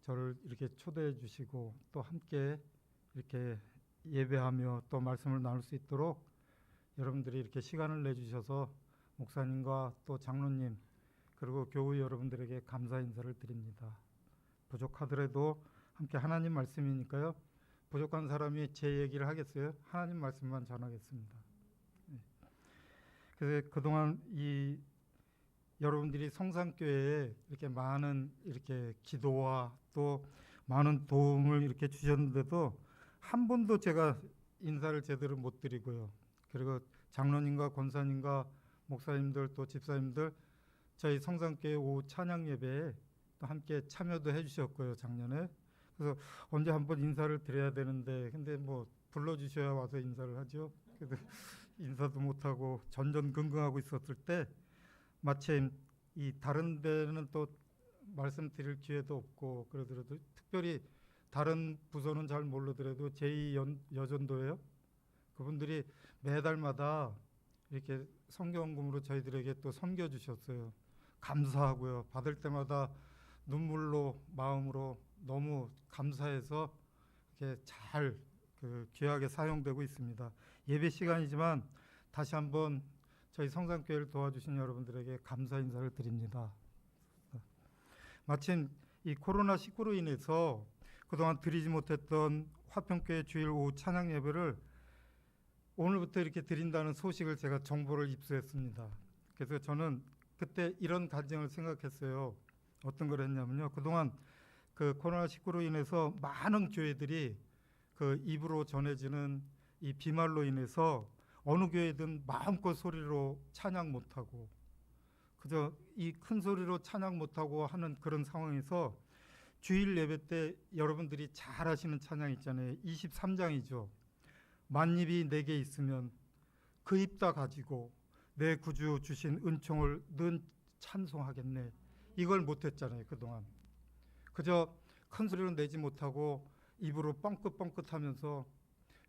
저를 이렇게 초대해 주시고 또 함께 이렇게 예배하며 또 말씀을 나눌 수 있도록 여러분들이 이렇게 시간을 내주셔서 목사님과 또 장로님 그리고 교우 여러분들에게 감사 인사를 드립니다. 부족하더라도 함께 하나님 말씀이니까요. 부족한 사람이 제 얘기를 하겠어요? 하나님 말씀만 전하겠습니다. 그래서 그동안 이 여러분들이 성산교회에 이렇게 많은 이렇게 기도와 또 많은 도움을 이렇게 주셨는데도 한 번도 제가 인사를 제대로 못 드리고요. 그리고 장로님과 권사님과 목사님들 또 집사님들 저희 성산교회 오후 찬양 예배에 또 함께 참여도 해주셨고요, 작년에. 그래서 언제 한번 인사를 드려야 되는데 근데 뭐 불러주셔야 와서 인사를 하죠. 그래서 인사도 못하고 전전긍긍하고 있었을 때 마침 이 다른 데는 또 말씀드릴 기회도 없고 그러더라도 특별히 다른 부서는 잘 모르더라도 제2여전도예요. 그분들이 매달마다 이렇게 성경금으로 저희들에게 또 섬겨주셨어요. 감사하고요. 받을 때마다 눈물로 마음으로 너무 감사해서 이렇게 잘 귀하게 사용되고 있습니다. 예배 시간이지만 다시 한번 저희 성산교회를 도와주신 여러분들에게 감사 인사를 드립니다. 마침 이 코로나19로 인해서 그동안 드리지 못했던 화평교회 주일 오후 찬양 예배를 오늘부터 이렇게 드린다는 소식을 제가 정보를 입수했습니다. 그래서 저는 그때 이런 간증을 생각했어요. 어떤 걸 했냐면요. 그동안 그 코로나19로 인해서 많은 교회들이 그 입으로 전해지는 이 비말로 인해서 어느 교회든 마음껏 소리로 찬양 못하고 그저 이 큰 소리로 찬양 못하고 하는 그런 상황에서 주일 예배 때 여러분들이 잘 아시는 찬양 있잖아요. 23장이죠. 만입이 내게 있으면 그 입 다 가지고 내 구주 주신 은총을 는 찬송하겠네. 이걸 못했잖아요. 그동안. 그저 큰 소리로 내지 못하고 입으로 뻥긋뻥긋하면서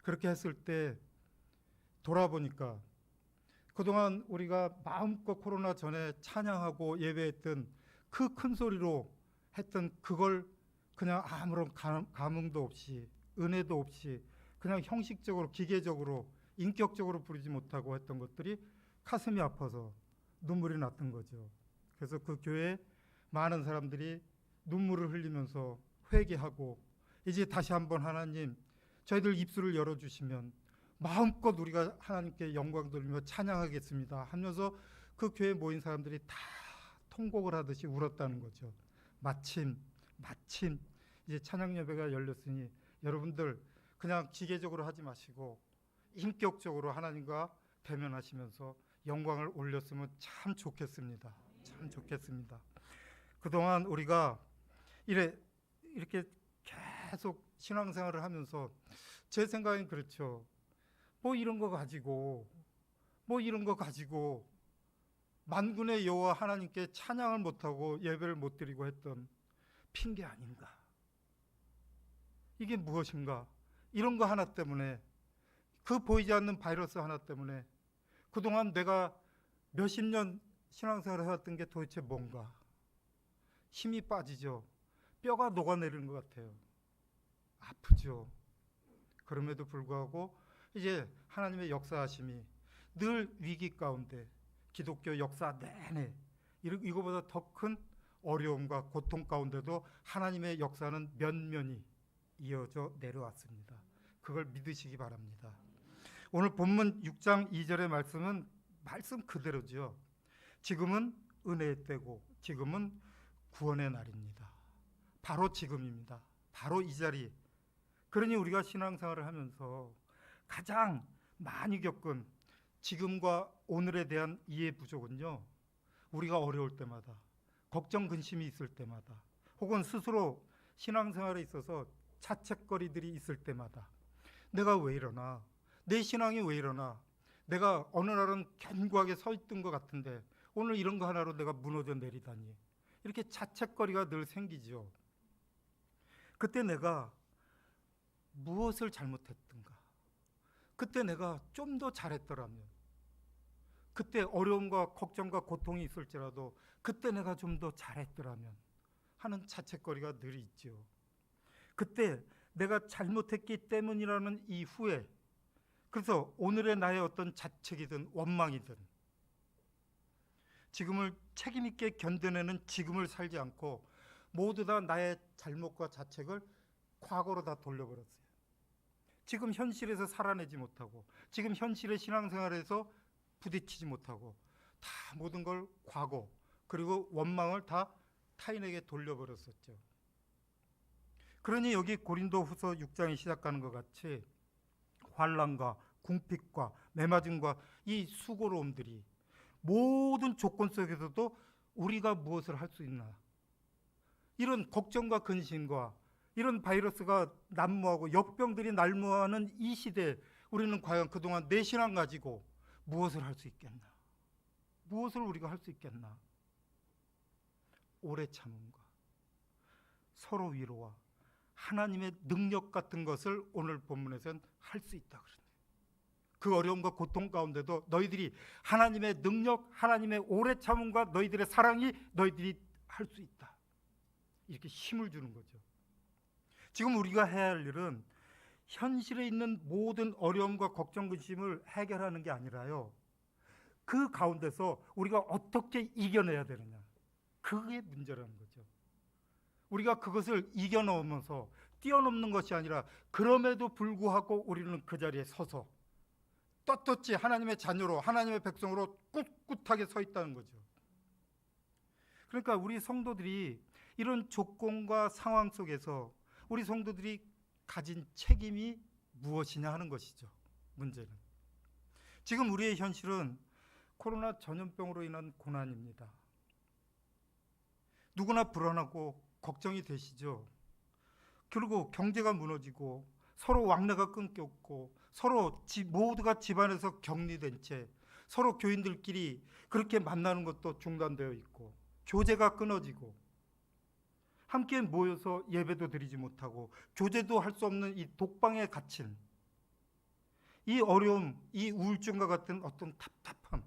그렇게 했을 때 돌아보니까 그동안 우리가 마음껏 코로나 전에 찬양하고 예배했던 그 큰 소리로 했던 그걸 그냥 아무런 감흥도 없이 은혜도 없이 그냥 형식적으로 기계적으로 인격적으로 부르지 못하고 했던 것들이 가슴이 아파서 눈물이 났던 거죠. 그래서 그 교회에 많은 사람들이 눈물을 흘리면서 회개하고 이제 다시 한번 하나님 저희들 입술을 열어주시면 마음껏 우리가 하나님께 영광 돌리며 찬양하겠습니다 하면서 그 교회에 모인 사람들이 다 통곡을 하듯이 울었다는 거죠. 마침 이제 찬양 예배가 열렸으니 여러분들 그냥 기계적으로 하지 마시고 인격적으로 하나님과 대면하시면서 영광을 올렸으면 참 좋겠습니다. 참 좋겠습니다. 그동안 우리가 이렇게 계속 신앙생활을 하면서 제 생각엔 그렇죠. 뭐 이런 거 가지고 만군의 여호와 하나님께 찬양을 못하고 예배를 못 드리고 했던 핑계 아닌가. 이게 무엇인가. 이런 거 하나 때문에 그 보이지 않는 바이러스 하나 때문에 그동안 내가 몇십 년 신앙생활을 해왔던 게 도대체 뭔가. 힘이 빠지죠. 뼈가 녹아내리는 것 같아요. 아프죠. 그럼에도 불구하고 이제 하나님의 역사하심이 늘 위기 가운데 기독교 역사 내내 이거보다 더 큰 어려움과 고통 가운데도 하나님의 역사는 면면히 이어져 내려왔습니다. 그걸 믿으시기 바랍니다. 오늘 본문 6장 2절의 말씀은 말씀 그대로죠. 지금은 은혜의 때고 지금은 구원의 날입니다. 바로 지금입니다. 바로 이 자리. 그러니 우리가 신앙생활을 하면서 가장 많이 겪은 지금과 오늘에 대한 이해 부족은요. 우리가 어려울 때마다 걱정 근심이 있을 때마다 혹은 스스로 신앙생활에 있어서 자책거리들이 있을 때마다 내가 왜 이러나 내 신앙이 왜 이러나 내가 어느 날은 견고하게 서 있던 것 같은데 오늘 이런 거 하나로 내가 무너져 내리다니 이렇게 자책거리가 늘 생기죠. 그때 내가 무엇을 잘못했던가 그때 내가 좀 더 잘했더라면 그때 어려움과 걱정과 고통이 있을지라도 그때 내가 좀 더 잘했더라면 하는 자책거리가 늘 있죠. 그때 내가 잘못했기 때문이라는 이 후회, 그래서 오늘의 나의 어떤 자책이든 원망이든 지금을 책임 있게 견뎌내는 지금을 살지 않고 모두 다 나의 잘못과 자책을 과거로 다 돌려버렸어요. 지금 현실에서 살아내지 못하고 지금 현실의 신앙생활에서 부딪히지 못하고 다 모든 걸 과거 그리고 원망을 다 타인에게 돌려버렸었죠. 그러니 여기 고린도후서 6장이 시작하는 것 같이 환난과 궁핍과 매맞음과 이 수고로움들이 모든 조건 속에서도 우리가 무엇을 할 수 있나, 이런 걱정과 근심과 이런 바이러스가 난무하고 역병들이 난무하는 이 시대에 우리는 과연 그동안 내 신앙 가지고 무엇을 할 수 있겠나, 무엇을 우리가 할 수 있겠나. 오래 참음과 서로 위로와 하나님의 능력 같은 것을 오늘 본문에서는 할 수 있다 그러네요. 그 어려움과 고통 가운데도 너희들이 하나님의 능력, 하나님의 오래 참음과 너희들의 사랑이 너희들이 할 수 있다, 이렇게 힘을 주는 거죠. 지금 우리가 해야 할 일은 현실에 있는 모든 어려움과 걱정, 근심을 해결하는 게 아니라요, 그 가운데서 우리가 어떻게 이겨내야 되느냐, 그게 문제라는 거죠. 우리가 그것을 이겨넘으면서 뛰어넘는 것이 아니라 그럼에도 불구하고 우리는 그 자리에 서서 떳떳이 하나님의 자녀로, 하나님의 백성으로 꿋꿋하게 서 있다는 거죠. 그러니까 우리 성도들이 이런 조건과 상황 속에서 우리 성도들이 가진 책임이 무엇이냐 하는 것이죠. 문제는 지금 우리의 현실은 코로나 전염병으로 인한 고난입니다. 누구나 불안하고 걱정이 되시죠. 그리고 경제가 무너지고 서로 왕래가 끊겼고 서로 모두가 집안에서 격리된 채 서로 교인들끼리 그렇게 만나는 것도 중단되어 있고 교제가 끊어지고 함께 모여서 예배도 드리지 못하고 교제도 할 수 없는 이 독방에 갇힌 이 어려움, 이 우울증과 같은 어떤 답답함,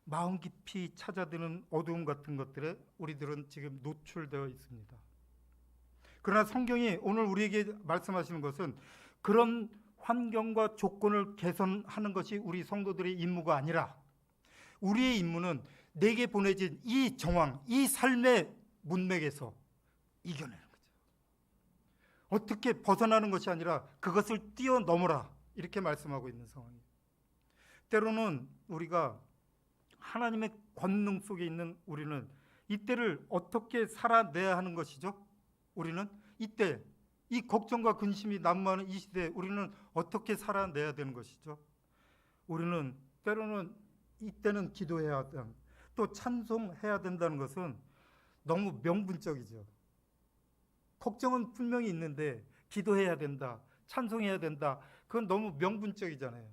마음 깊이 찾아드는 어두움 같은 것들에 우리들은 지금 노출되어 있습니다. 그러나 성경이 오늘 우리에게 말씀하시는 것은 그런 환경과 조건을 개선하는 것이 우리 성도들의 임무가 아니라 우리의 임무는 내게 보내진 이 정황, 이 삶의 문맥에서 이겨내는 거죠. 어떻게 벗어나는 것이 아니라 그것을 뛰어넘어라, 이렇게 말씀하고 있는 상황이에요. 때로는 우리가 하나님의 권능 속에 있는 우리는 이때를 어떻게 살아내야 하는 것이죠? 우리는 이때 이 걱정과 근심이 난무하는 이 시대에 우리는 어떻게 살아내야 되는 것이죠? 우리는 때로는 이때는 기도해야 한다, 또 찬송해야 된다는 것은 너무 명분적이죠. 걱정은 분명히 있는데 기도해야 된다, 찬송해야 된다, 그건 너무 명분적이잖아요.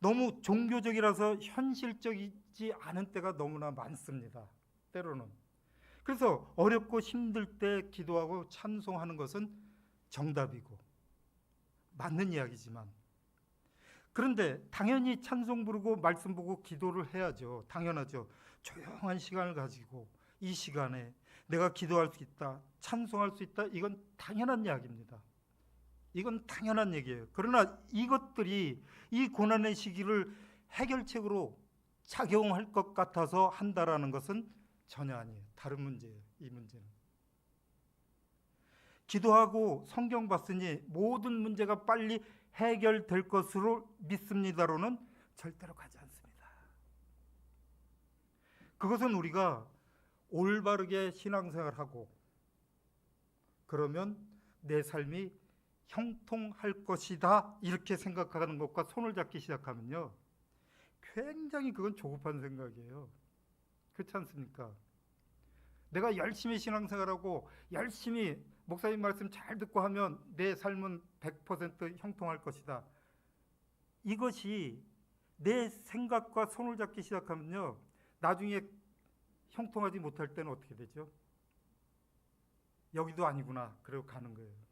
너무 종교적이라서 현실적이지 않은 때가 너무나 많습니다. 때로는. 그래서 어렵고 힘들 때 기도하고 찬송하는 것은 정답이고 맞는 이야기지만, 그런데 당연히 찬송 부르고 말씀 보고 기도를 해야죠. 당연하죠. 조용한 시간을 가지고 이 시간에 내가 기도할 수 있다, 찬송할 수 있다, 이건 당연한 이야기입니다. 이건 당연한 얘기예요. 그러나 이것들이 이 고난의 시기를 해결책으로 작용할 것 같아서 한다라는 것은 전혀 아니에요. 다른 문제예요. 이 문제는 기도하고 성경 봤으니 모든 문제가 빨리 해결될 것으로 믿습니다로는 절대로 가지 않습니다. 그것은 우리가 올바르게 신앙생활하고 그러면 내 삶이 형통할 것이다, 이렇게 생각하는 것과 손을 잡기 시작하면요, 굉장히 그건 조급한 생각이에요. 그렇지 않습니까? 내가 열심히 신앙생활하고 열심히 목사님 말씀 잘 듣고 하면 내 삶은 100% 형통할 것이다, 이것이 내 생각과 손을 잡기 시작하면요, 나중에 형통하지 못할 때는 어떻게 되죠? 여기도 아니구나, 그러고 가는 거예요.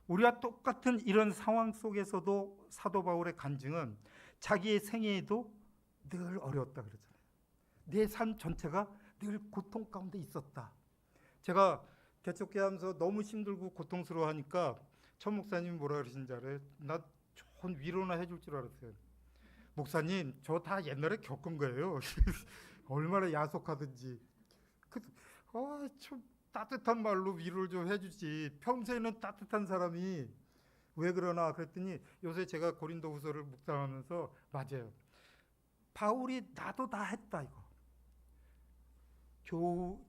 우리와 똑같은 이런 상황 속에서도 사도 바울의 간증은 자기의 생애에도 늘 어려웠다 그러잖아요. 내 삶 전체가 늘 고통 가운데 있었다. 제가 개척기하면서 너무 힘들고 고통스러워하니까 천 목사님이 뭐라 그러신지 알아요? 나 좋은 위로나 해줄 줄 알았어요. 목사님, 저 다 옛날에 겪은 거예요. 얼마나 야속하든지. 좀 따뜻한 말로 위로를 좀 해주지. 평소에는 따뜻한 사람이 왜 그러나 그랬더니 요새 제가 고린도후서를 묵상하면서 맞아요. 바울이 나도 다 했다 이거.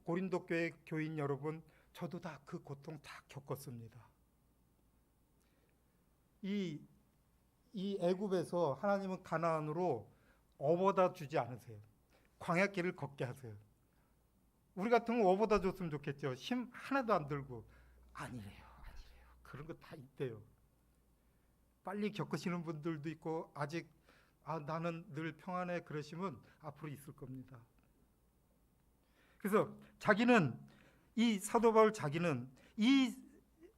고린도 교회 교인 여러분, 저도 다 그 고통 다 겪었습니다. 이 애굽에서 하나님은 가나안으로 업어다 주지 않으세요. 광야길을 걷게 하세요. 우리 같으면 업어다 줬으면 좋겠죠. 힘 하나도 안 들고. 아니래요. 그런 거 다 있대요. 빨리 겪으시는 분들도 있고 아직 나는 늘 평안해 그러시면 앞으로 있을 겁니다. 그래서 자기는 이 사도 바울 자기는 이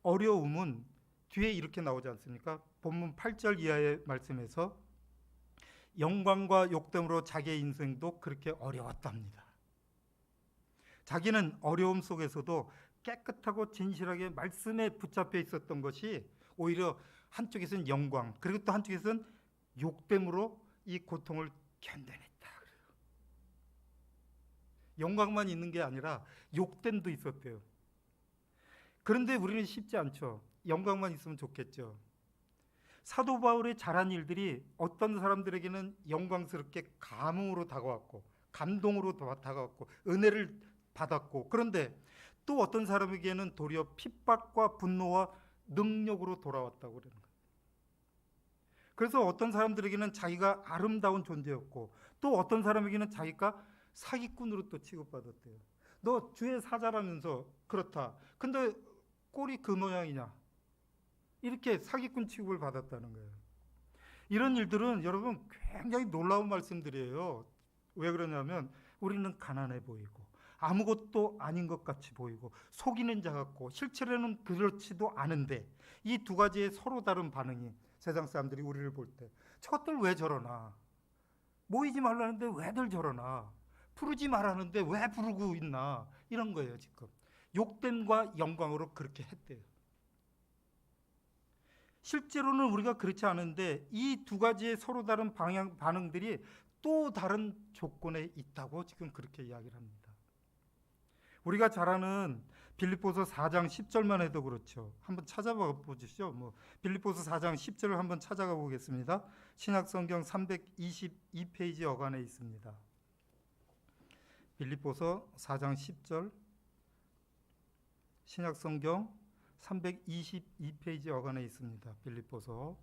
어려움은 뒤에 이렇게 나오지 않습니까? 본문 8절 이하의 말씀에서 영광과 욕됨으로 자기의 인생도 그렇게 어려웠답니다. 자기는 어려움 속에서도 깨끗하고 진실하게 말씀에 붙잡혀 있었던 것이 오히려 한쪽에서는 영광, 그리고 또 한쪽에서는 욕됨으로 이 고통을 견뎌냈다. 영광만 있는 게 아니라 욕됨도 있었대요. 그런데 우리는 쉽지 않죠. 영광만 있으면 좋겠죠. 사도 바울의 잘한 일들이 어떤 사람들에게는 영광스럽게 감흥으로 다가왔고 감동으로 다가왔고 은혜를 받았고, 그런데 또 어떤 사람에게는 도리어 핍박과 분노와 능력으로 돌아왔다고 그러는 거예요. 그래서 어떤 사람들에게는 자기가 아름다운 존재였고 또 어떤 사람에게는 자기가 사기꾼으로 또 취급받았대요. 너 주의 사자라면서 그렇다. 근데 꼴이 그 모양이냐. 이렇게 사기꾼 취급을 받았다는 거예요. 이런 일들은 여러분 굉장히 놀라운 말씀들이에요. 왜 그러냐면 우리는 가난해 보이고 아무것도 아닌 것 같이 보이고 속이는 자 같고 실제로는 그렇지도 않은데 이 두 가지의 서로 다른 반응이 세상 사람들이 우리를 볼 때 저것들 왜 저러나, 모이지 말라는데 왜들 저러나, 부르지 말라는데 왜 부르고 있나, 이런 거예요. 지금 욕됨과 영광으로 그렇게 했대요. 실제로는 우리가 그렇지 않은데 이 두 가지의 서로 다른 반응들이 또 다른 조건에 있다고 지금 그렇게 이야기를 합니다. 우리가 잘 아는 빌립보서 4장 10절만 해도 그렇죠. 한번 찾아봐 보시죠. 빌립보서 4장 10절을 한번 찾아가 보겠습니다. 신약성경 322페이지 어간에 있습니다. 빌립보서 4장 10절 신약성경 322페이지 어간에 있습니다. 빌립보서.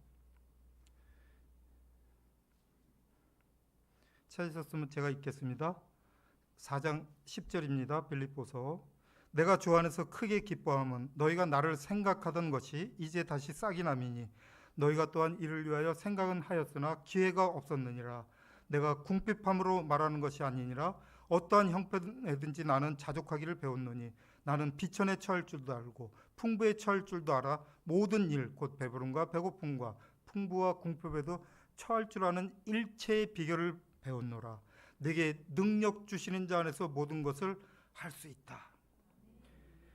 찾으셨으면 제가 읽겠습니다. 4장 10절입니다. 빌립보서. 내가 주 안에서 크게 기뻐함은 너희가 나를 생각하던 것이 이제 다시 싹이 남이니 너희가 또한 이를 위하여 생각은 하였으나 기회가 없었느니라. 내가 궁핍함으로 말하는 것이 아니니라. 어떠한 형편에든지 나는 자족하기를 배웠노니 나는 비천에 처할 줄도 알고 풍부에 처할 줄도 알아 모든 일 곧 배부름과 배고픔과 풍부와 궁핍에도 처할 줄 아는 일체의 비결을 배웠노라. 내게 능력 주시는 자 안에서 모든 것을 할 수 있다.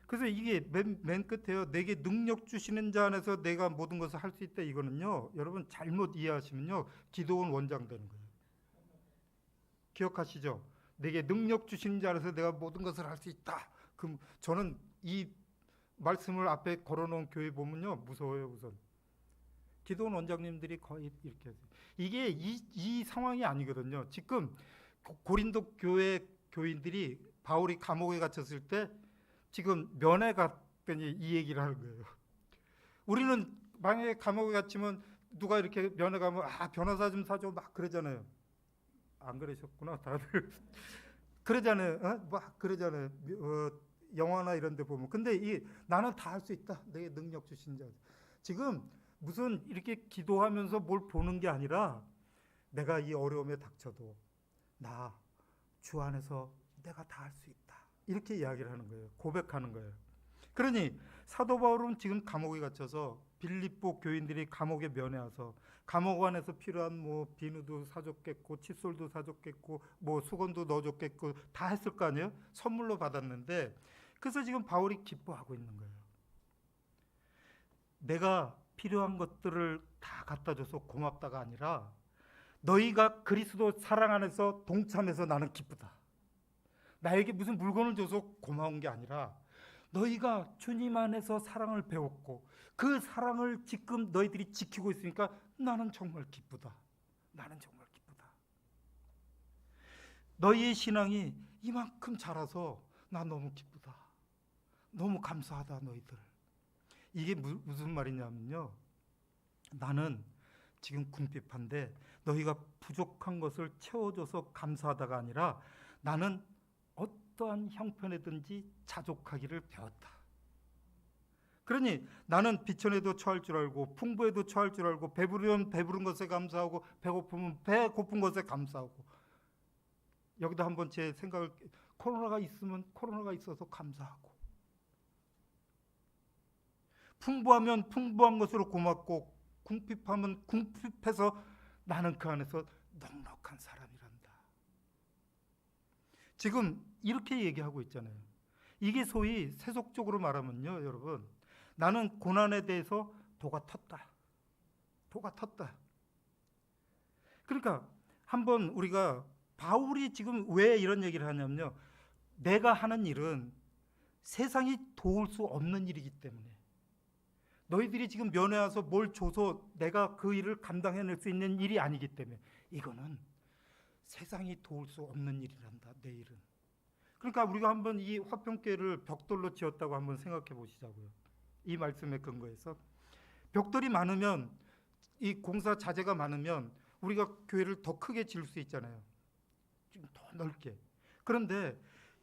그래서 이게 맨 끝에요. 내게 능력 주시는 자 안에서 내가 모든 것을 할 수 있다. 이거는요, 여러분 잘못 이해하시면요, 기도원 원장 되는 거예요. 기억하시죠? 내게 능력 주시는 자 안에서 내가 모든 것을 할 수 있다. 그럼 저는 이 말씀을 앞에 걸어놓은 교회 보면요, 무서워요. 우선 기도원 원장님들이 거의 이렇게 하세요. 이게 이 상황이 아니거든요. 지금 고린도 교회 교인들이 바울이 감옥에 갇혔을 때 지금 면회 갔더니 이 얘기를 하는 거예요. 우리는 만약에 감옥에 갇히면 누가 이렇게 면회 가면 변호사 좀 사줘 막 그러잖아요. 안 그러셨구나 다들. 그러잖아요. 그러잖아요. 영화나 이런 데 보면. 근데 나는 다 할 수 있다. 내게 능력 주신 자. 지금 무슨 이렇게 기도하면서 뭘 보는 게 아니라 내가 이 어려움에 닥쳐도 나 주 안에서 내가 다 할 수 있다. 이렇게 이야기를 하는 거예요. 고백하는 거예요. 그러니 사도 바울은 지금 감옥에 갇혀서 빌립보 교인들이 감옥에 면회와서 감옥 안에서 필요한 뭐 비누도 사줬겠고 칫솔도 사줬겠고 뭐 수건도 넣어줬겠고 다 했을 거 아니에요? 선물로 받았는데, 그래서 지금 바울이 기뻐하고 있는 거예요. 내가 필요한 것들을 다 갖다 줘서 고맙다가 아니라 너희가 그리스도 사랑 안에서 동참해서 나는 기쁘다. 나에게 무슨 물건을 줘서 고마운 게 아니라 너희가 주님 안에서 사랑을 배웠고 그 사랑을 지금 너희들이 지키고 있으니까 나는 정말 기쁘다. 나는 정말 기쁘다. 너희의 신앙이 이만큼 자라서 나 너무 기쁘다. 너무 감사하다 너희들. 이게 무슨 말이냐면요, 나는 지금 궁핍한데 너희가 부족한 것을 채워줘서 감사하다가 아니라 나는 어떠한 형편에든지 자족하기를 배웠다. 그러니 나는 비천에도 처할 줄 알고 풍부에도 처할 줄 알고 배부르면 배부른 것에 감사하고 배고프면 배고픈 것에 감사하고, 여기다 한번 제 생각을, 코로나가 있으면 코로나가 있어서 감사하고, 풍부하면 풍부한 것으로 고맙고 궁핍하면 궁핍해서 나는 그 안에서 넉넉한 사람이란다. 지금 이렇게 얘기하고 있잖아요. 이게 소위 세속적으로 말하면요, 여러분, 나는 고난에 대해서 도가 텄다. 도가 텄다. 그러니까 한번 우리가 바울이 지금 왜 이런 얘기를 하냐면요, 내가 하는 일은 세상이 도울 수 없는 일이기 때문에, 너희들이 지금 면회 와서 뭘 줘서 내가 그 일을 감당해낼 수 있는 일이 아니기 때문에 이거는 세상이 도울 수 없는 일이란다, 내 일은. 그러니까 우리가 한번 이 화평교회를 벽돌로 지었다고 한번 생각해 보시자고요. 이 말씀에 근거해서 벽돌이 많으면, 이 공사 자재가 많으면 우리가 교회를 더 크게 지을 수 있잖아요. 좀 더 넓게. 그런데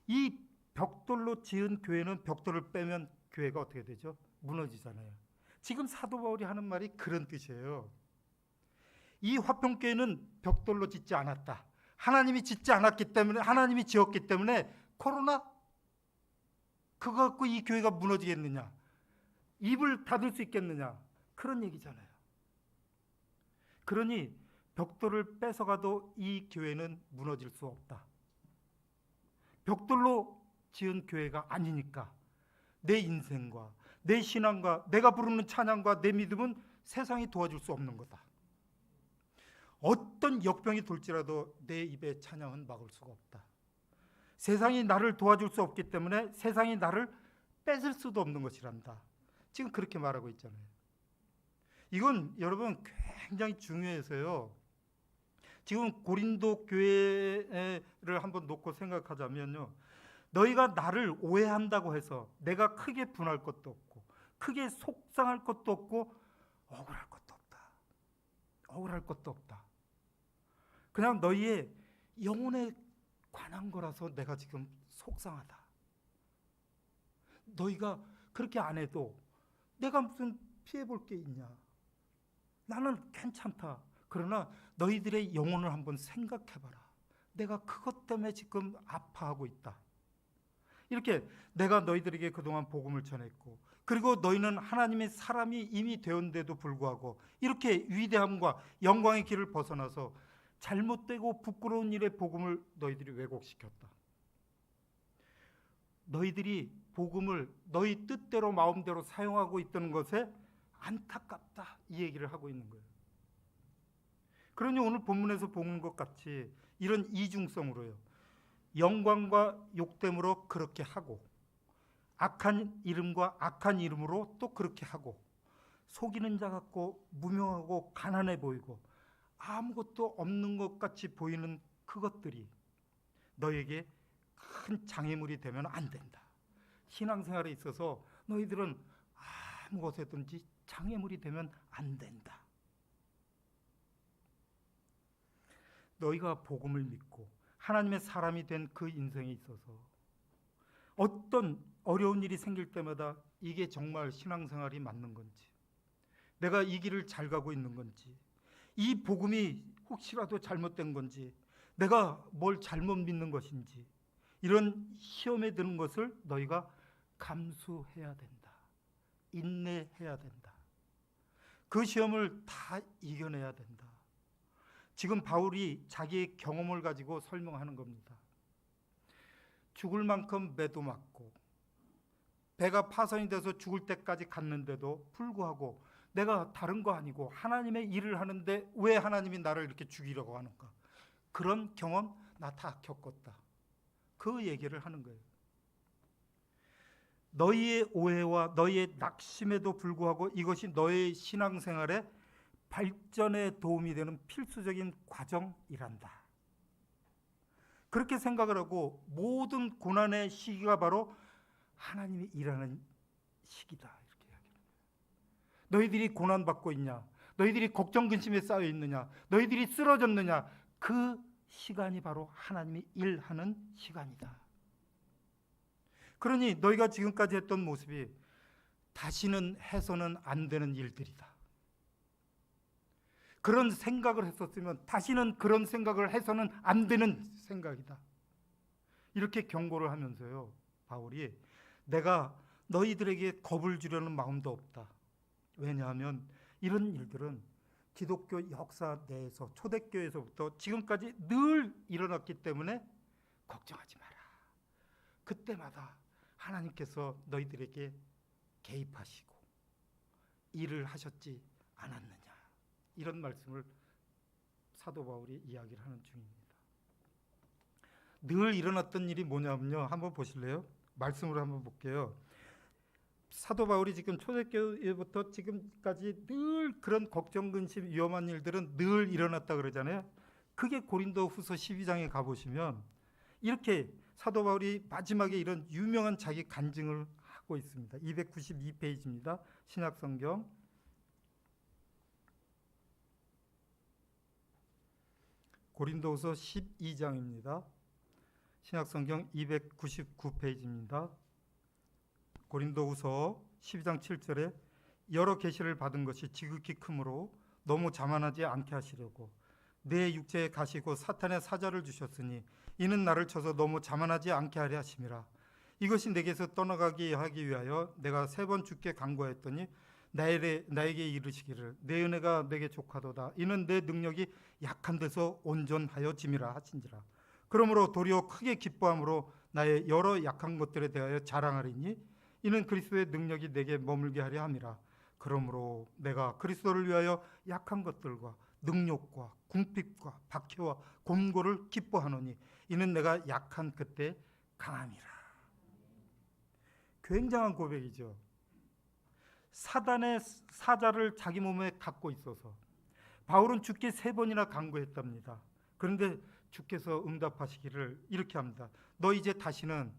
이 벽돌로 지은 교회는 벽돌을 빼면 교회가 어떻게 되죠? 무너지잖아요. 지금 사도 바울이 하는 말이 그런 뜻이에요. 이 화평교회는 벽돌로 짓지 않았다. 하나님이 짓지 않았기 때문에, 하나님이 지었기 때문에 코로나 그거 갖고 이 교회가 무너지겠느냐, 입을 닫을 수 있겠느냐, 그런 얘기잖아요. 그러니 벽돌을 뺏어가도 이 교회는 무너질 수 없다. 벽돌로 지은 교회가 아니니까 내 인생과 내 신앙과 내가 부르는 찬양과 내 믿음은 세상이 도와줄 수 없는 거다. 어떤 역병이 돌지라도 내 입에 찬양은 막을 수가 없다. 세상이 나를 도와줄 수 없기 때문에 세상이 나를 뺏을 수도 없는 것이란다. 지금 그렇게 말하고 있잖아요. 이건 여러분 굉장히 중요해서요. 지금 고린도 교회를 한번 놓고 생각하자면요, 너희가 나를 오해한다고 해서 내가 크게 분할 것도 없고 크게 속상할 것도 없고 억울할 것도 없다. 억울할 것도 없다. 그냥 너희의 영혼에 관한 거라서 내가 지금 속상하다. 너희가 그렇게 안 해도 내가 무슨 피해 볼 게 있냐. 나는 괜찮다. 그러나 너희들의 영혼을 한번 생각해봐라. 내가 그것 때문에 지금 아파하고 있다. 이렇게 내가 너희들에게 그동안 복음을 전했고, 그리고 너희는 하나님의 사람이 이미 되었는데도 불구하고 이렇게 위대함과 영광의 길을 벗어나서 잘못되고 부끄러운 일의 복음을 너희들이 왜곡시켰다. 너희들이 복음을 너희 뜻대로 마음대로 사용하고 있다는 것에 안타깝다, 이 얘기를 하고 있는 거예요. 그러니 오늘 본문에서 보는 것 같이 이런 이중성으로요, 영광과 욕됨으로 그렇게 하고 악한 이름과 악한 이름으로 또 그렇게 하고, 속이는 자 같고 무명하고 가난해 보이고 아무것도 없는 것 같이 보이는 그것들이 너에게 큰 장애물이 되면 안 된다. 신앙생활에 있어서 너희들은 아무 것에든지 장애물이 되면 안 된다. 너희가 복음을 믿고 하나님의 사람이 된 그 인생에 있어서 어떤 어려운 일이 생길 때마다 이게 정말 신앙생활이 맞는 건지, 내가 이 길을 잘 가고 있는 건지, 이 복음이 혹시라도 잘못된 건지, 내가 뭘 잘못 믿는 것인지, 이런 시험에 드는 것을 너희가 감수해야 된다. 인내해야 된다. 그 시험을 다 이겨내야 된다. 지금 바울이 자기의 경험을 가지고 설명하는 겁니다. 죽을 만큼 매도 맞고 배가 파손이 돼서 죽을 때까지 갔는데도 불구하고 내가 다른 거 아니고 하나님의 일을 하는데 왜 하나님이 나를 이렇게 죽이려고 하는가? 그런 경험 나 다 겪었다. 그 얘기를 하는 거예요. 너희의 오해와 너희의 낙심에도 불구하고 이것이 너의 신앙생활에 발전에 도움이 되는 필수적인 과정이란다. 그렇게 생각을 하고 모든 고난의 시기가 바로 하나님이 일하는 시기다. 이렇게 이야기합니다. 너희들이 고난받고 있냐? 너희들이 걱정 근심에 쌓여 있느냐? 너희들이 쓰러졌느냐? 그 시간이 바로 하나님이 일하는 시간이다. 그러니 너희가 지금까지 했던 모습이 다시는 해서는 안 되는 일들이다. 그런 생각을 했었으면 다시는 그런 생각을 해서는 안 되는 생각이다. 이렇게 경고를 하면서요, 바울이 내가 너희들에게 겁을 주려는 마음도 없다. 왜냐하면 이런 일들은 기독교 역사 내에서 초대교회에서부터 지금까지 늘 일어났기 때문에 걱정하지 마라. 그때마다 하나님께서 너희들에게 개입하시고 일을 하셨지 않았느냐. 이런 말씀을 사도 바울이 이야기를 하는 중입니다. 늘 일어났던 일이 뭐냐면요. 한번 보실래요? 말씀으로 한번 볼게요. 사도 바울이 지금 초대교회부터 지금까지 늘 그런 걱정, 근심, 위험한 일들은 늘 일어났다 그러잖아요. 그게 고린도후서 12장에 가보시면 이렇게 사도 바울이 마지막에 이런 유명한 자기 간증을 하고 있습니다. 292페이지입니다. 신약성경 고린도후서 12장입니다. 신약성경 299페이지입니다. 고린도후서 12장 7절에 여러 계시를 받은 것이 지극히 크므로 너무 자만하지 않게 하시려고 내 육체에 가시고 사탄의 사자를 주셨으니 이는 나를 쳐서 너무 자만하지 않게 하려 하심이라. 이것이 내게서 떠나가게 하기 위하여 내가 3번 주께 간구하였더니 나에게 이르시기를 내 은혜가 내게 족하도다. 이는 내 능력이 약한 데서 온전하여 짐이라 하신지라. 그러므로 도리어 크게 기뻐함으로 나의 여러 약한 것들에 대하여 자랑하리니 이는 그리스도의 능력이 내게 머물게 하려 함이라. 그러므로 내가 그리스도를 위하여 약한 것들과 능욕과 궁핍과 박해와 곤고를 기뻐하노니 이는 내가 약한 그때 강함이라. 굉장한 고백이죠. 사단의 사자를 자기 몸에 갖고 있어서 바울은 주께 3번이나 간구했답니다. 그런데 주께서 응답하시기를 이렇게 합니다. 너 이제 다시는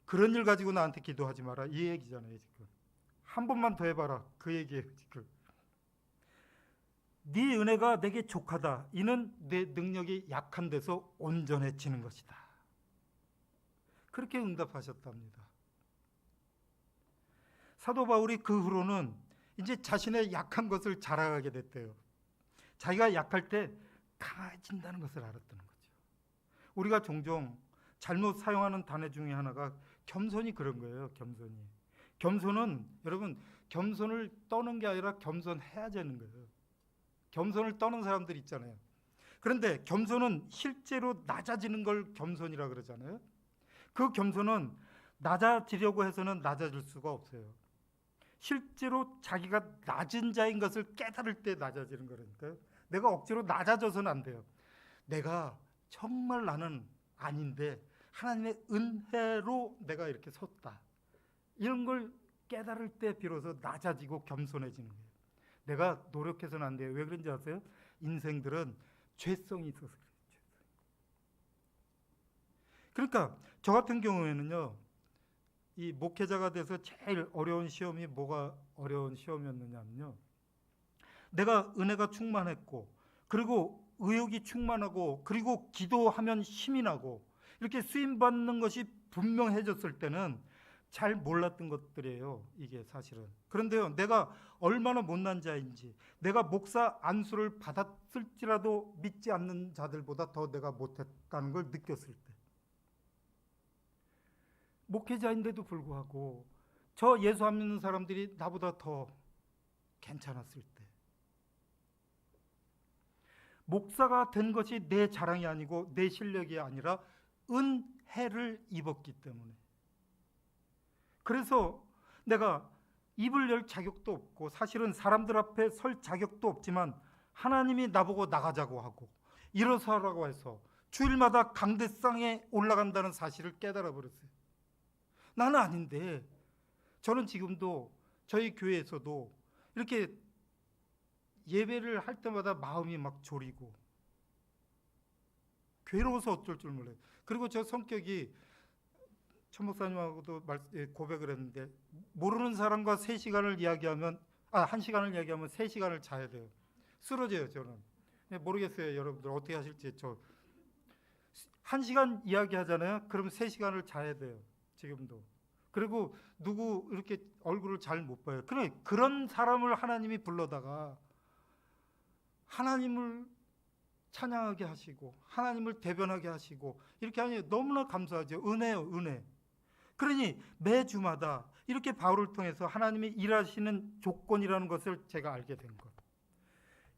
그런 일 가지고 나한테 기도하지 마라. 이 얘기잖아요. 지금 한 번만 더 해봐라. 그 얘기예요. 지금 네 은혜가 내게 족하다. 이는 내 능력이 약한 데서 온전해지는 것이다. 그렇게 응답하셨답니다. 사도 바울이 그 후로는 이제 자신의 약한 것을 자랑하게 됐대요. 자기가 약할 때 강해진다는 것을 알았다는 거죠. 우리가 종종 잘못 사용하는 단어 중에 하나가 겸손이 그런 거예요. 겸손은 여러분 겸손을 떠는 게 아니라 겸손해야 되는 거예요. 겸손을 떠는 사람들 있잖아요. 그런데 겸손은 실제로 낮아지는 걸 겸손이라 그러잖아요. 그 겸손은 낮아지려고 해서는 낮아질 수가 없어요. 실제로 자기가 낮은 자인 것을 깨달을 때 낮아지는 거라니까요. 내가 억지로 낮아져서는 안 돼요. 내가 정말 나는 아닌데 하나님의 은혜로 내가 이렇게 섰다. 이런 걸 깨달을 때 비로소 낮아지고 겸손해지는 거예요. 내가 노력해서는 안 돼요. 왜 그런지 아세요? 인생들은 죄성이 있어서 그래요. 그러니까 저 같은 경우에는요. 이 목회자가 돼서 제일 어려운 시험이 뭐가 어려운 시험이었느냐면요. 내가 은혜가 충만했고 그리고 의욕이 충만하고 그리고 기도하면 힘이 나고 이렇게 쓰임받는 것이 분명해졌을 때는 잘 몰랐던 것들이에요. 이게 사실은. 그런데요. 내가 얼마나 못난 자인지 내가 목사 안수를 받았을지라도 믿지 않는 자들보다 더 내가 못했다는 걸 느꼈을 때 목회자인데도 불구하고 저 예수 안 믿는 사람들이 나보다 더 괜찮았을 때 목사가 된 것이 내 자랑이 아니고 내 실력이 아니라 은혜를 입었기 때문에. 그래서 내가 입을 열 자격도 없고 사실은 사람들 앞에 설 자격도 없지만 하나님이 나보고 나가자고 하고 일어서라고 해서 주일마다 강대상에 올라간다는 사실을 깨달아 버렸어요. 나는 아닌데. 저는 지금도 저희 교회에서도 이렇게 예배를 할 때마다 마음이 막 졸이고 괴로워서 어쩔 줄 몰라요. 그리고 저 성격이 천 목사님하고도 고백을 했는데, 모르는 사람과 3시간을 이야기하면 1시간을 이야기하면 3시간을 자야 돼요. 쓰러져요. 저는 모르겠어요. 여러분들 어떻게 하실지. 저 1시간 이야기하잖아요. 그럼 3시간을 자야 돼요. 지금도. 그리고 누구 이렇게 얼굴을 잘 못 봐요. 그런 사람을 하나님이 불러다가 하나님을 찬양하게 하시고 하나님을 대변하게 하시고 이렇게 하니 너무나 감사하죠. 은혜요, 은혜. 그러니 매주마다 이렇게 바울을 통해서 하나님이 일하시는 조건이라는 것을 제가 알게 된 것.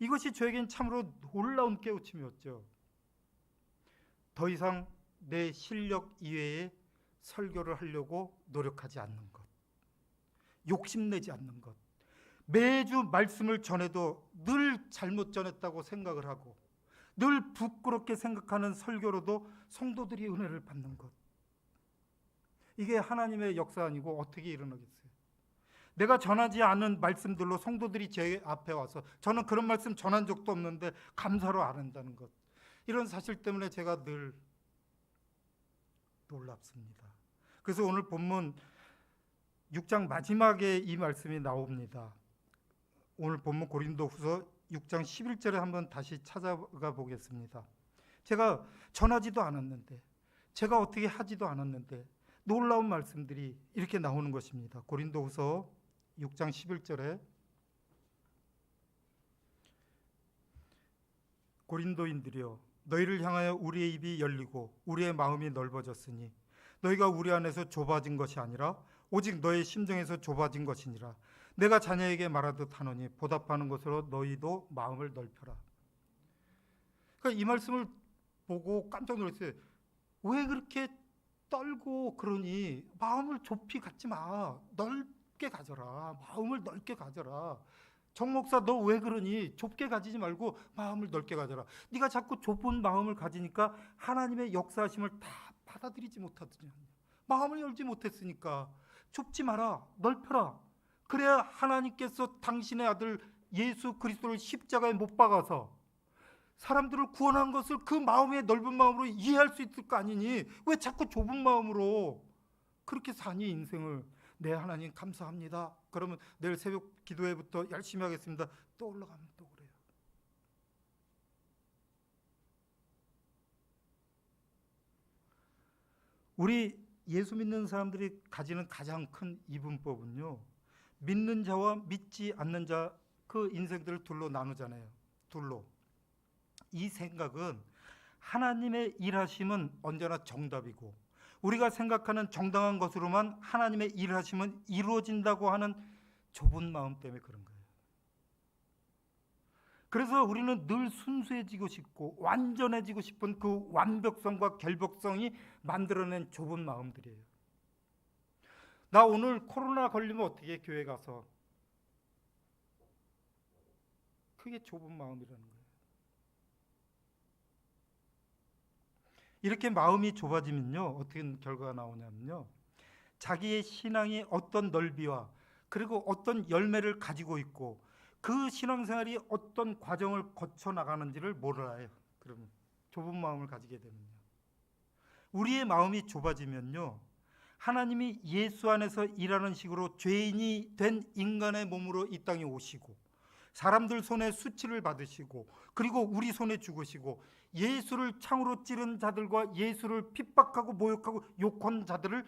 이것이 저에겐 참으로 놀라운 깨우침이었죠. 더 이상 내 실력 이외에 설교를 하려고 노력하지 않는 것, 욕심내지 않는 것, 매주 말씀을 전해도 늘 잘못 전했다고 생각을 하고 늘 부끄럽게 생각하는 설교로도 성도들이 은혜를 받는 것. 이게 하나님의 역사 아니고 어떻게 일어나겠어요? 내가 전하지 않은 말씀들로 성도들이 제 앞에 와서 저는 그런 말씀 전한 적도 없는데 감사로 안 한다는 것. 이런 사실 때문에 제가 늘 놀랍습니다. 그래서 오늘 본문 6장 마지막에 이 말씀이 나옵니다. 오늘 본문 고린도후서 6장 11절에 한번 다시 찾아가 보겠습니다. 제가 전하지도 않았는데, 제가 어떻게 하지도 않았는데 놀라운 말씀들이 이렇게 나오는 것입니다. 고린도후서 6장 11절에 고린도인들이여, 너희를 향하여 우리의 입이 열리고 우리의 마음이 넓어졌으니 너희가 우리 안에서 좁아진 것이 아니라 오직 너의 심정에서 좁아진 것이니라. 내가 자녀에게 말하듯 하노니 보답하는 것으로 너희도 마음을 넓혀라. 그러니까 이 말씀을 보고 깜짝 놀랐어요. 왜 그렇게 떨고 그러니? 마음을 좁히 갖지 마. 넓게 가져라. 마음을 넓게 가져라. 정 목사 너 왜 그러니? 좁게 가지지 말고 마음을 넓게 가져라. 네가 자꾸 좁은 마음을 가지니까 하나님의 역사하심을 다 받아들이지 못하더냐. 마음을 열지 못했으니까 좁지 마라. 넓혀라. 그래야 하나님께서 당신의 아들 예수 그리스도를 십자가에 못 박아서 사람들을 구원한 것을 그 마음의 넓은 마음으로 이해할 수 있을 거 아니니 왜 자꾸 좁은 마음으로 그렇게 사니 인생을. 네 하나님 감사합니다. 그러면 내일 새벽 기도회부터 열심히 하겠습니다. 또 올라가면 또 그래요. 우리 예수 믿는 사람들이 가지는 가장 큰 이분법은요, 믿는 자와 믿지 않는 자 그 인생들을 둘로 나누잖아요. 둘로. 이 생각은 하나님의 일하심은 언제나 정답이고 우리가 생각하는 정당한 것으로만 하나님의 일하심은 이루어진다고 하는 좁은 마음 때문에 그런 거예요. 그래서 우리는 늘 순수해지고 싶고 완전해지고 싶은 그 완벽성과 결벽성이 만들어낸 좁은 마음들이에요. 나 오늘 코로나 걸리면 어떻게 교회 가서, 그게 좁은 마음이라는 거예요. 이렇게 마음이 좁아지면요, 어떤 결과가 나오냐면요, 자기의 신앙이 어떤 넓이와 그리고 어떤 열매를 가지고 있고 그 신앙생활이 어떤 과정을 거쳐 나가는지를 몰라요. 그러면 좁은 마음을 가지게 되면요, 우리의 마음이 좁아지면요, 하나님이 예수 안에서 일하는 식으로 죄인이 된 인간의 몸으로 이 땅에 오시고 사람들 손에 수치를 받으시고 그리고 우리 손에 죽으시고 예수를 창으로 찌른 자들과 예수를 핍박하고 모욕하고 욕한 자들을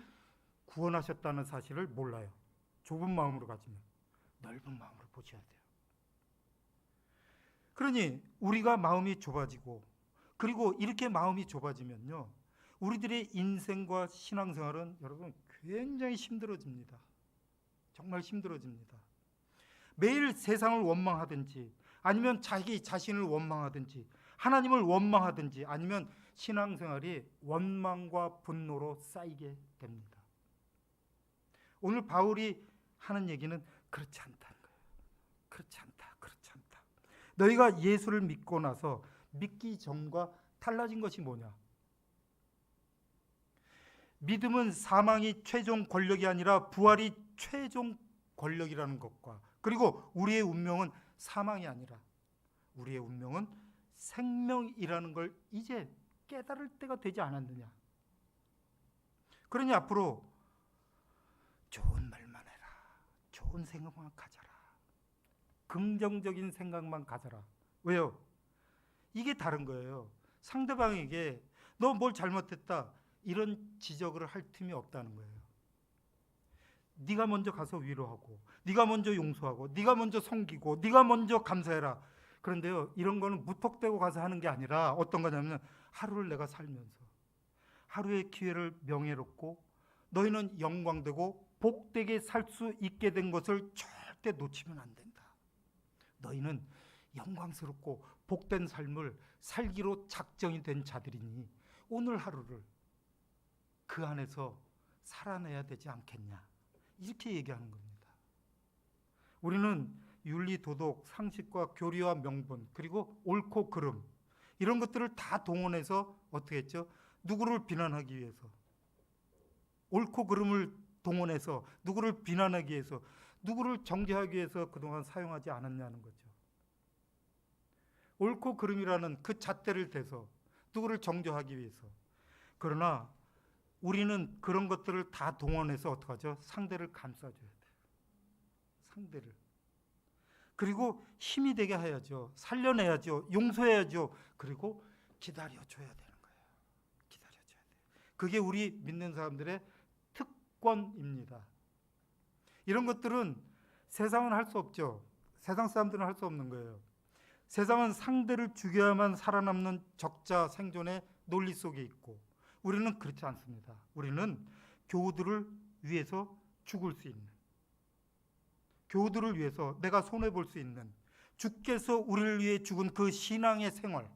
구원하셨다는 사실을 몰라요. 좁은 마음으로 가지면. 넓은 마음으로 보셔야 돼요. 그러니 우리가 마음이 좁아지고 그리고 이렇게 마음이 좁아지면요, 우리들의 인생과 신앙생활은 여러분 굉장히 힘들어집니다. 정말 힘들어집니다. 매일 세상을 원망하든지 아니면 자기 자신을 원망하든지 하나님을 원망하든지 아니면 신앙생활이 원망과 분노로 쌓이게 됩니다. 오늘 바울이 하는 얘기는 그렇지 않다는 거예요. 그렇지 않다. 그렇지 않다. 너희가 예수를 믿고 나서 믿기 전과 달라진 것이 뭐냐? 믿음은 사망이 최종 권력이 아니라 부활이 최종 권력이라는 것과, 그리고 우리의 운명은 사망이 아니라 우리의 운명은 생명이라는 걸 이제 깨달을 때가 되지 않았느냐. 그러니 앞으로 좋은 말만 해라. 좋은 생각만 가져라. 긍정적인 생각만 가져라. 왜요? 이게 다른 거예요. 상대방에게 너 뭘 잘못했다 이런 지적을 할 틈이 없다는 거예요. 네가 먼저 가서 위로하고, 네가 먼저 용서하고, 네가 먼저 섬기고, 네가 먼저 감사해라. 그런데요, 이런 거는 무턱대고 가서 하는 게 아니라 어떤 거냐면, 하루를 내가 살면서 하루의 기회를 명예롭고 너희는 영광되고 복되게 살 수 있게 된 것을 절대 놓치면 안 된다. 너희는 영광스럽고 복된 삶을 살기로 작정이 된 자들이니 오늘 하루를 그 안에서 살아내야 되지 않겠냐, 이렇게 얘기하는 겁니다. 우리는 윤리, 도덕, 상식과 교리와 명분, 그리고 옳고 그름, 이런 것들을 다 동원해서 어떻게 했죠? 누구를 비난하기 위해서, 옳고 그름을 동원해서 누구를 비난하기 위해서, 누구를 정죄하기 위해서 그동안 사용하지 않았냐는 거죠. 옳고 그름이라는 그 잣대를 대서 누구를 정죄하기 위해서. 그러나 우리는 그런 것들을 다 동원해서 어떻게 하죠? 상대를 감싸줘야 돼요. 상대를. 그리고 힘이 되게 해야죠. 살려내야죠. 용서해야죠. 그리고 기다려줘야 되는 거예요. 기다려줘야 돼요. 그게 우리 믿는 사람들의 특권입니다. 이런 것들은 세상은 할 수 없죠. 세상 사람들은 할 수 없는 거예요. 세상은 상대를 죽여야만 살아남는 적자 생존의 논리 속에 있고, 우리는 그렇지 않습니다. 우리는 교우들을 위해서 죽을 수 있는, 교우들을 위해서 내가 손해볼 수 있는, 주께서 우리를 위해 죽은 그 신앙의 생활,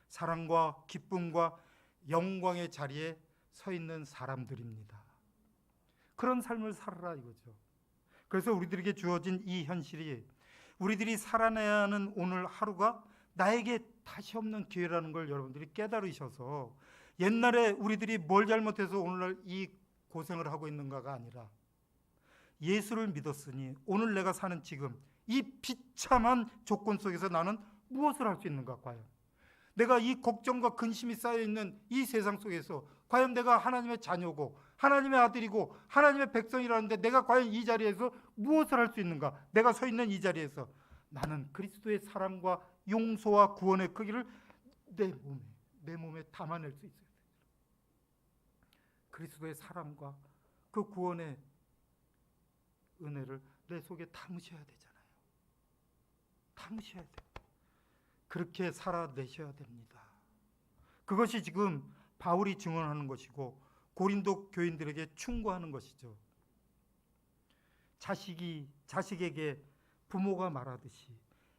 사랑과 기쁨과 영광의 자리에 서 있는 사람들입니다. 그런 삶을 살아라 이거죠. 그래서 우리들에게 주어진 이 현실이, 우리들이 살아내야 하는 오늘 하루가 나에게 다시 없는 기회라는 걸 여러분들이 깨달으셔서, 옛날에 우리들이 뭘 잘못해서 오늘날 이 고생을 하고 있는가가 아니라, 예수를 믿었으니 오늘 내가 사는 지금 이 비참한 조건 속에서 나는 무엇을 할 수 있는가. 과연 내가 이 걱정과 근심이 쌓여있는 이 세상 속에서 과연 내가 하나님의 자녀고 하나님의 아들이고 하나님의 백성이라는데 내가 과연 이 자리에서 무엇을 할 수 있는가. 내가 서 있는 이 자리에서 나는 그리스도의 사랑과 용서와 구원의 크기를 내 몸에 담아낼 수 있어야 돼요. 그리스도의 사랑과 그 구원의 은혜를 내 속에 담으셔야 되잖아요. 담으셔야 돼요. 그렇게 살아내셔야 됩니다. 그것이 지금 바울이 증언하는 것이고 고린도 교인들에게 충고하는 것이죠. 자식에게 부모가 말하듯이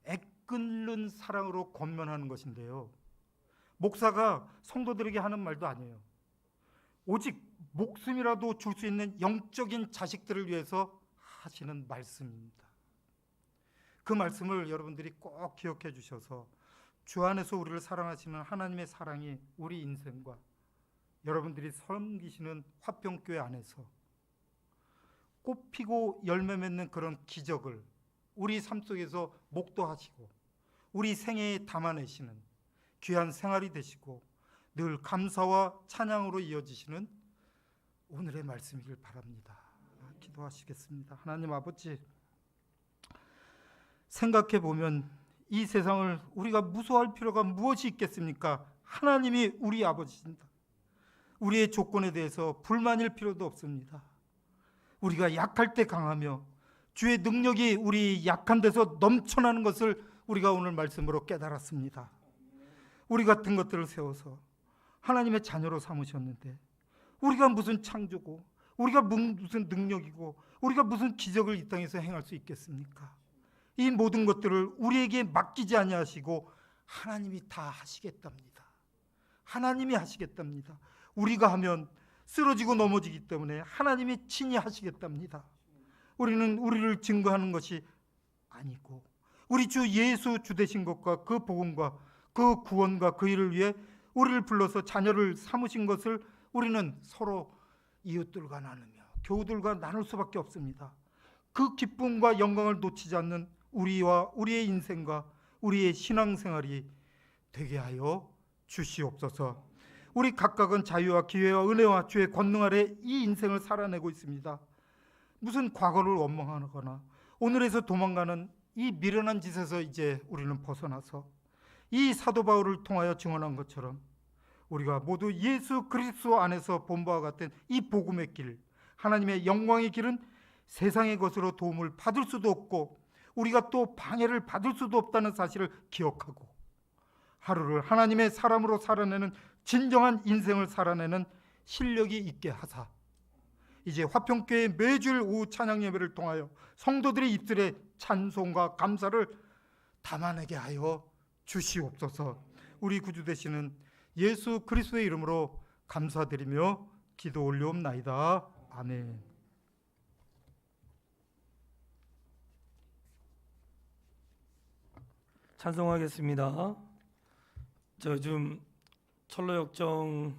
애끓는 사랑으로 권면하는 것인데요. 목사가 성도들에게 하는 말도 아니에요. 오직 목숨이라도 줄 수 있는 영적인 자식들을 위해서 하시는 말씀입니다. 그 말씀을 여러분들이 꼭 기억해 주셔서 주 안에서 우리를 사랑하시는 하나님의 사랑이 우리 인생과 여러분들이 섬기시는 화평교회 안에서 꽃피고 열매 맺는 그런 기적을 우리 삶 속에서 목도하시고 우리 생애에 담아내시는 귀한 생활이 되시고 늘 감사와 찬양으로 이어지시는 오늘의 말씀이길 바랍니다. 기도하시겠습니다. 하나님 아버지, 생각해 보면 이 세상을 우리가 무서워할 필요가 무엇이 있겠습니까? 하나님이 우리 아버지입니다. 우리의 조건에 대해서 불만일 필요도 없습니다. 우리가 약할 때 강하며 주의 능력이 우리 약한 데서 넘쳐나는 것을 우리가 오늘 말씀으로 깨달았습니다. 우리 같은 것들을 세워서 하나님의 자녀로 삼으셨는데 우리가 무슨 창조고 우리가 무슨 능력이고 우리가 무슨 기적을 이 땅에서 행할 수 있겠습니까? 이 모든 것들을 우리에게 맡기지 아니하시고 하나님이 다 하시겠답니다. 하나님이 하시겠답니다. 우리가 하면 쓰러지고 넘어지기 때문에 하나님이 친히 하시겠답니다. 우리는 우리를 증거하는 것이 아니고 우리 주 예수 주 되신 것과 그 복음과 그 구원과 그 일을 위해 우리를 불러서 자녀를 삼으신 것을 우리는 서로 이웃들과 나누며 교우들과 나눌 수밖에 없습니다. 그 기쁨과 영광을 놓치지 않는 우리와 우리의 인생과 우리의 신앙생활이 되게 하여 주시옵소서. 우리 각각은 자유와 기회와 은혜와 주의 권능 아래 이 인생을 살아내고 있습니다. 무슨 과거를 원망하거나 오늘에서 도망가는 이 미련한 짓에서 이제 우리는 벗어나서 이 사도 바울을 통하여 증언한 것처럼 우리가 모두 예수 그리스도 안에서 본 바와 같은 이 복음의 길, 하나님의 영광의 길은 세상의 것으로 도움을 받을 수도 없고 우리가 또 방해를 받을 수도 없다는 사실을 기억하고 하루를 하나님의 사람으로 살아내는 진정한 인생을 살아내는 실력이 있게 하사 이제 화평교회 매주일 오후 찬양 예배를 통하여 성도들의 입술에 찬송과 감사를 담아내게 하여 주시옵소서. 우리 구주 되시는 예수 그리스도의 이름으로 감사드리며 기도 올려옵나이다. 아멘. 찬송하겠습니다. 저 요즘 철로역정